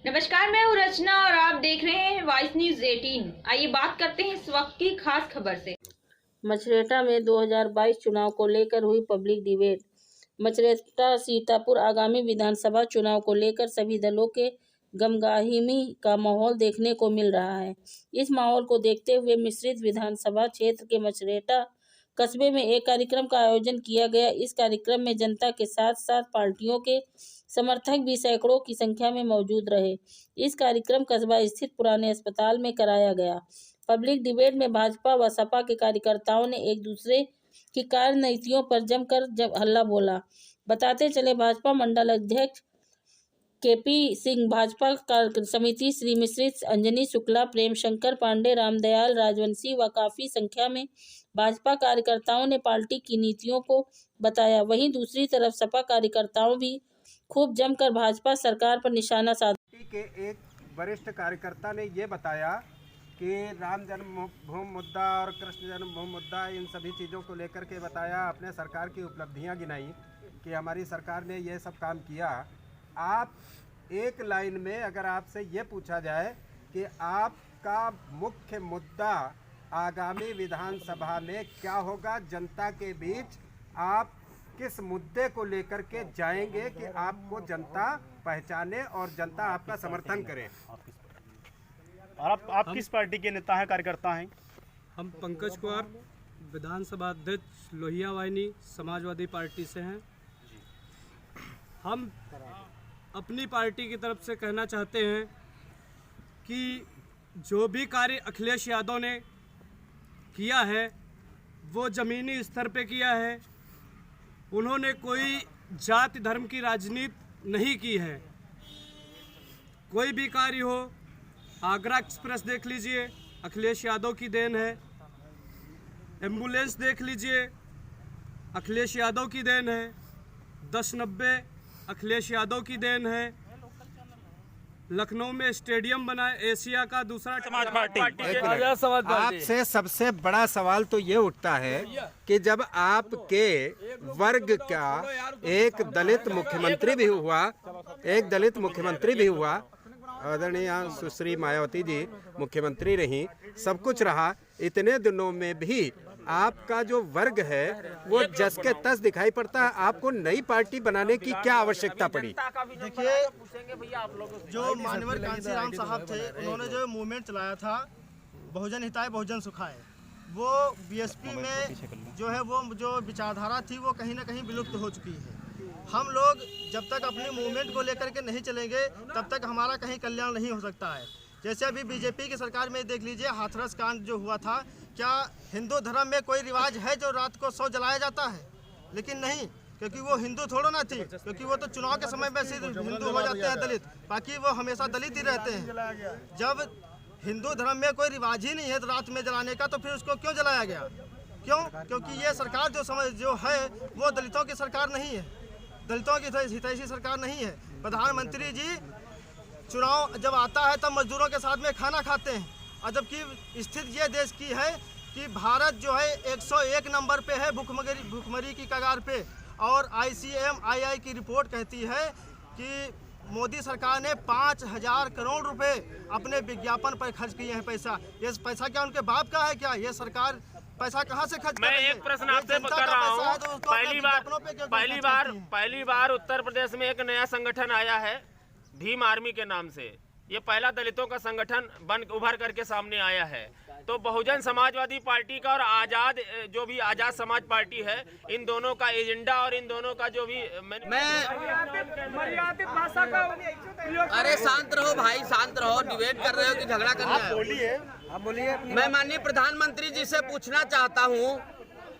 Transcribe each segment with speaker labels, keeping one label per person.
Speaker 1: नमस्कार, मैं हूँ रचना और आप देख रहे हैं वॉइस न्यूज 18। आइए बात करते हैं इस वक्त की खास खबर से।
Speaker 2: मछरेटा में 2022 चुनाव को लेकर हुई पब्लिक डिबेट। मछरेटा सीतापुर आगामी विधानसभा चुनाव को लेकर सभी दलों के गमगीनी का माहौल देखने को मिल रहा है। इस माहौल को देखते हुए मिश्रित विधानसभा क्षेत्र के मछरेटा कस्बे में एक कार्यक्रम का आयोजन किया गया। इस कार्यक्रम में जनता के साथ साथ पार्टियों के समर्थक भी सैकड़ों की संख्या में मौजूद रहे। इस कार्यक्रम कस्बा स्थित पुराने अस्पताल में कराया गया। पब्लिक डिबेट में भाजपा व सपा के कार्यकर्ताओं ने एक दूसरे की कार्यनीतियों पर जमकर हल्ला बोला। बताते चले भाजपा मंडल अध्यक्ष केपी सिंह, भाजपा कार्य समिति श्री मिश्रित, अंजनी शुक्ला, प्रेम शंकर पांडे, रामदयाल राजवंशी व काफी संख्या में भाजपा कार्यकर्ताओं ने पार्टी की नीतियों को बताया। वहीं दूसरी तरफ सपा कार्यकर्ताओं भी खूब जमकर भाजपा सरकार पर निशाना साधा।
Speaker 3: के एक वरिष्ठ कार्यकर्ता ने ये बताया कि राम जन्मभूमि मुद्दा और कृष्ण जन्मभूमि मुद्दा, इन सभी चीज़ों को लेकर के बताया, अपने सरकार की उपलब्धियां गिनाई कि हमारी सरकार ने ये सब काम किया। आप एक लाइन में अगर आपसे ये पूछा जाए कि आपका मुख्य मुद्दा आगामी विधानसभा में क्या होगा, जनता के बीच आप किस मुद्दे को लेकर के जाएंगे कि आपको जनता पहचाने और जनता आपका समर्थन करे?
Speaker 4: और आप किस पार्टी के नेता हैं, कार्यकर्ता हैं?
Speaker 5: हम पंकज कुमार, विधानसभा अध्यक्ष लोहिया वाहिनी समाजवादी पार्टी से हैं। हम अपनी पार्टी की तरफ से कहना चाहते हैं कि जो भी कार्य अखिलेश यादव ने किया है वो ज़मीनी स्तर पे किया है। उन्होंने कोई जाति धर्म की राजनीति नहीं की है। कोई भी कार्य हो, आगरा एक्सप्रेस देख लीजिए, अखिलेश यादव की देन है। एम्बुलेंस देख लीजिए, अखिलेश यादव की देन है। 1090 अखिलेश यादव की देन है। लखनऊ में स्टेडियम बना एशिया का दूसरा
Speaker 4: समाज पार्टी।
Speaker 3: आपसे सबसे बड़ा सवाल तो ये उठता है कि जब आपके वर्ग का एक दलित मुख्यमंत्री भी हुआ, आदरणीय सुश्री मायावती जी मुख्यमंत्री रही, सब कुछ रहा, इतने दिनों में भी आपका जो वर्ग है वो जस के तस दिखाई पड़ता है। आपको नई पार्टी बनाने की क्या आवश्यकता पड़ी?
Speaker 6: देखिए, जो मानवर कांसीराम साहब थे, उन्होंने जो मूवमेंट चलाया था बहुजन हिताय बहुजन सुखाय, वो बीएसपी में जो है वो जो विचारधारा थी वो कहीं ना कहीं विलुप्त हो चुकी है। हम लोग जब तक अपनी मूवमेंट को लेकर के नहीं चलेंगे तब तक हमारा कहीं कल्याण नहीं हो सकता है। जैसे अभी बीजेपी की सरकार में देख लीजिए, हाथरस कांड जो हुआ था, क्या हिंदू धर्म में कोई रिवाज है जो रात को 100 जलाया जाता है? लेकिन नहीं, क्योंकि वो हिंदू थोड़ा ना थी, क्योंकि वो तो चुनाव के समय में सिर्फ हिंदू हो जाते हैं दलित, बाकी वो हमेशा दलित ही रहते हैं। जब हिंदू धर्म में कोई रिवाज ही नहीं है रात में जलाने का, तो फिर उसको क्यों जलाया गया? क्यों? क्योंकि ये सरकार जो है वो दलितों की सरकार नहीं है, दलितों की हितैषी सरकार नहीं है। प्रधानमंत्री जी चुनाव जब आता है तब मजदूरों के साथ में खाना खाते हैं, और जबकि स्थिति ये देश की है कि भारत जो है 101 नंबर पे है भुखमरी की कगार पे, और ICMII की रिपोर्ट कहती है कि मोदी सरकार ने 5000 करोड़ रुपए अपने विज्ञापन पर खर्च किए हैं। ये पैसा क्या उनके बाप का है क्या? ये सरकार पैसा कहाँ से खर्च कर रही है?
Speaker 4: मैं एक प्रश्न आपसे कर रहा हूँ। पहली बार उत्तर प्रदेश में एक नया संगठन आया है भीम आर्मी के नाम से। ये पहला दलितों का संगठन उभर करके सामने आया है। तो बहुजन समाजवादी पार्टी का और आजाद समाज पार्टी है, इन दोनों का एजेंडा और इन दोनों का जो भी
Speaker 7: मर्यादित भाषा का अरे शांत रहो भाई, शांत रहो। डिबेट कर रहे हो कि झगड़ा कर रहे हो? बोलिए। मैं माननीय प्रधानमंत्री जी से पूछना चाहता हूँ,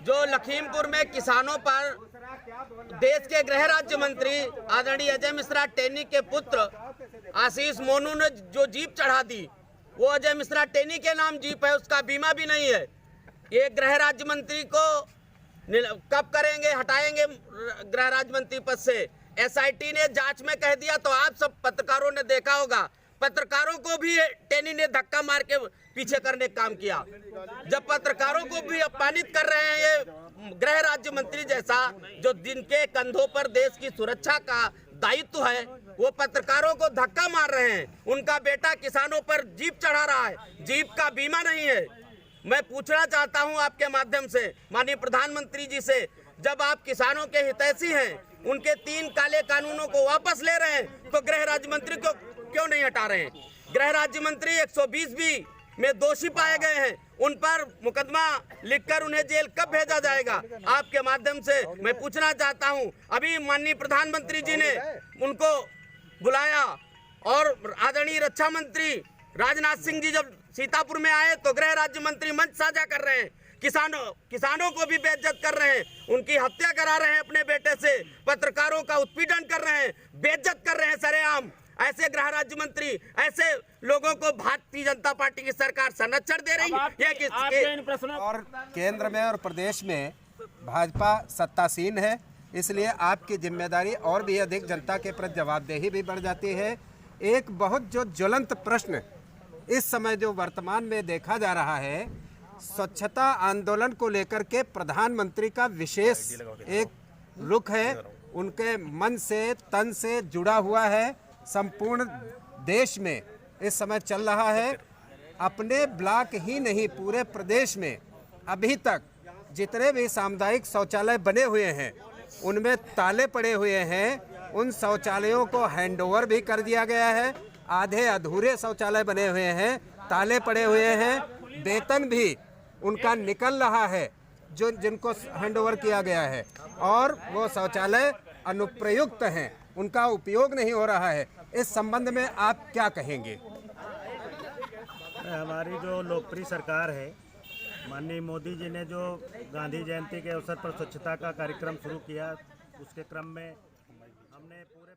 Speaker 7: जो लखीमपुर में किसानों पर देश के गृह राज्य मंत्री आदरणीय अजय मिश्रा टेनी के पुत्र आशीष मोनू ने जो जीप चढ़ा दी, वो अजय मिश्रा टेनी के नाम जीप है, उसका बीमा भी नहीं है। ये गृह राज्य मंत्री को कब करेंगे, हटाएंगे गृह राज्य मंत्री पद से? SIT ने जांच में कह दिया, तो आप सब पत्रकारों ने देखा होगा, पत्रकारों को भी टेनी ने धक्का मार के पीछे करने का काम किया। जब पत्रकारों को भी अपमानित कर रहे हैं ये गृह राज्य मंत्री जैसा, जो जिनके कंधों पर देश की सुरक्षा का दायित्व है, वो पत्रकारों को धक्का मार रहे हैं। उनका बेटा किसानों पर जीप चढ़ा रहा है, जीप का बीमा नहीं है। मैं पूछना चाहता हूं आपके माध्यम से माननीय प्रधानमंत्री जी से, जब आप किसानों के हितैषी हैं, उनके 3 काले कानूनों को वापस ले रहे हैं, तो गृह राज्य मंत्री को क्यों नहीं हटा रहे हैं? गृह राज्य मंत्री 120B में दोषी पाए गए हैं, उन पर मुकदमा लिखकर उन्हें जेल कब भेजा जाएगा? आपके माध्यम से मैं पूछना चाहता हूं। अभी माननीय प्रधानमंत्री जी ने उनको बुलाया और आदरणीय रक्षा मंत्री राजनाथ सिंह जी जब सीतापुर में आए तो गृह राज्य मंत्री मंच साझा कर रहे हैं, किसानों को भी बेइज्जत कर रहे हैं, उनकी हत्या करा रहे हैं अपने बेटे से, पत्रकारों का उत्पीड़न कर रहे हैं, बेइज्जत कर रहे हैं सरेआम। ऐसे गृह राज्य मंत्री, ऐसे लोगों को भारतीय जनता पार्टी की सरकार संरक्षण दे रही है।
Speaker 3: और केंद्र में और प्रदेश में भाजपा सत्तासीन है, इसलिए आपकी जिम्मेदारी और भी अधिक जनता के प्रति जवाबदेही भी बढ़ जाती है। एक बहुत जो ज्वलंत प्रश्न इस समय जो वर्तमान में देखा जा रहा है, स्वच्छता आंदोलन को लेकर के प्रधानमंत्री का विशेष एक रुख है, उनके मन से तन से जुड़ा हुआ है, संपूर्ण देश में इस समय चल रहा है। अपने ब्लॉक ही नहीं पूरे प्रदेश में अभी तक जितने भी सामुदायिक शौचालय बने हुए हैं उनमें ताले पड़े हुए हैं। उन शौचालयों को हैंडओवर भी कर दिया गया है, आधे अधूरे शौचालय बने हुए हैं, ताले पड़े हुए हैं, वेतन भी उनका निकल रहा है जो जिनको हैंडओवर किया गया है, और वो शौचालय अनुप्रयुक्त हैं, उनका उपयोग नहीं हो रहा है। इस संबंध में आप क्या कहेंगे?
Speaker 6: हमारी जो लोकप्रिय सरकार है, माननीय मोदी जी ने जो गांधी जयंती के अवसर पर स्वच्छता का कार्यक्रम शुरू किया, उसके क्रम में हमने पूरे